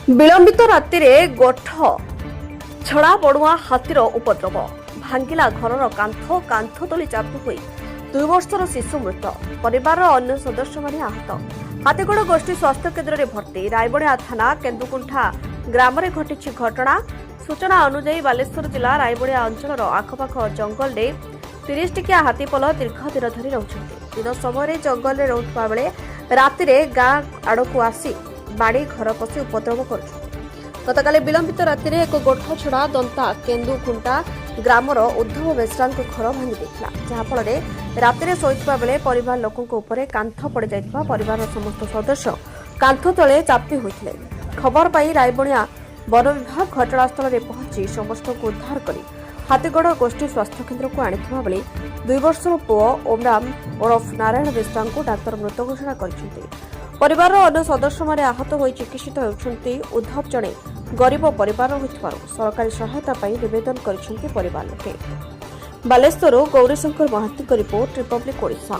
ବିଳମ୍ବିତ ରାତିରେ ଗୋଠ ଛଡ଼ା ବଡ଼ୁଆ ହାତୀର ଉପଦ୍ରବ ଭାଙ୍ଗିଲା ଘରର କାନ୍ଥ ତଳେ ଚାପି ହୋଇ 2 ବର୍ଷର ଶିଶୁ ମୃତ ପରିବାରର ଅନ୍ୟ ସଦସ୍ୟମାନେ ଆହତ ହାତୀଗଡ଼ ଗୋଷ୍ଠୀ ସ୍ୱାସ୍ଥ୍ୟ କେନ୍ଦ୍ରରେ ଭର୍ତ୍ତି ରାୟବଣିଆ ଥାନା କେନ୍ଦୁକୁଣ୍ଠା ଗ୍ରାମରେ ଘଟିଛି ଘଟଣା ସୂଚନା ଅନୁଯାୟୀ ବାଲେଶ୍ୱର ଜିଲ୍ଲା ରାୟବଣିଆ ଅଞ୍ଚଳର ଆଖପାଖ ଜଙ୍ଗଲରେ 30 ଟିକିଆ ହାତୀପଲ ଦୀର୍ଘ ଦିନ ଧରି ରହୁଛନ୍ତି ଦିନ ସମୟରେ ଜଙ୍ଗଲରେ ରହୁଥିବା ବେଳେ ରାତିରେ ଗାଁ ଆଡ଼କୁ ଆସି ବାଡ଼ି ଘର ପଶି ଉପଦ୍ରବ କରୁଛନ୍ତି ଗତକାଲି ବିଳମ୍ବିତ ରାତିରେ ଏକ ଗୋଠ ଛଡ଼ା ଦନ୍ତା କେନ୍ଦୁଖୁଣ୍ଟା ଗ୍ରାମର ଉଦ୍ଧବ ବେଶ୍ରାଙ୍କ ଘର ଭାଙ୍ଗି ଦେଇଥିଲା ଯାହାଫଳରେ ରାତିରେ ଶୋଇଥିବା ବେଳେ ପରିବାର ଲୋକଙ୍କ ଉପରେ କାନ୍ଥ ପଡ଼ିଯାଇଥିବା ପରିବାରର ସମସ୍ତ ସଦସ୍ୟ କାନ୍ଥ ତଳେ ଚାପି ହୋଇଥିଲେ ଖବର ପାଇ ରାୟବଣିଆ ବନ ବିଭାଗ ଘଟଣାସ୍ଥଳରେ ପହଞ୍ଚି ସମସ୍ତଙ୍କୁ ଉଦ୍ଧାର କରି ହାତୀଗଡ଼ ଗୋଷ୍ଠୀ ସ୍ୱାସ୍ଥ୍ୟ କେନ୍ଦ୍ରକୁ ଆଣିଥିବା ବେଳେ 2 ବର୍ଷର ପୁଅ ଓମରାମ ଓରଫ ନାରାୟଣ ବେଶ୍ରାଙ୍କୁ ଡାକ୍ତର ମୃତ ଘୋଷଣା କରିଛନ୍ତି ପରିବାରର ଅନ୍ୟ ସଦସ୍ୟମାନେ ଆହତ ହୋଇ ଚିକିତ୍ସିତ ହେଉଛନ୍ତି ଉଦ୍ଧବ ଜଣେ ଗରିବ ପରିବାର ହୋଇଥିବାରୁ ସରକାରୀ ସହାୟତା ପାଇଁ ନିବେଦନ କରିଛନ୍ତି ପରିବାର ଲୋକେ ବାଲେଶ୍ୱରରୁ ଗୌରୀଶଙ୍କର ମହାନ୍ତିଙ୍କ ରିପୋର୍ଟ ରିପବ୍ଲିକ୍ ଓଡ଼ିଶା।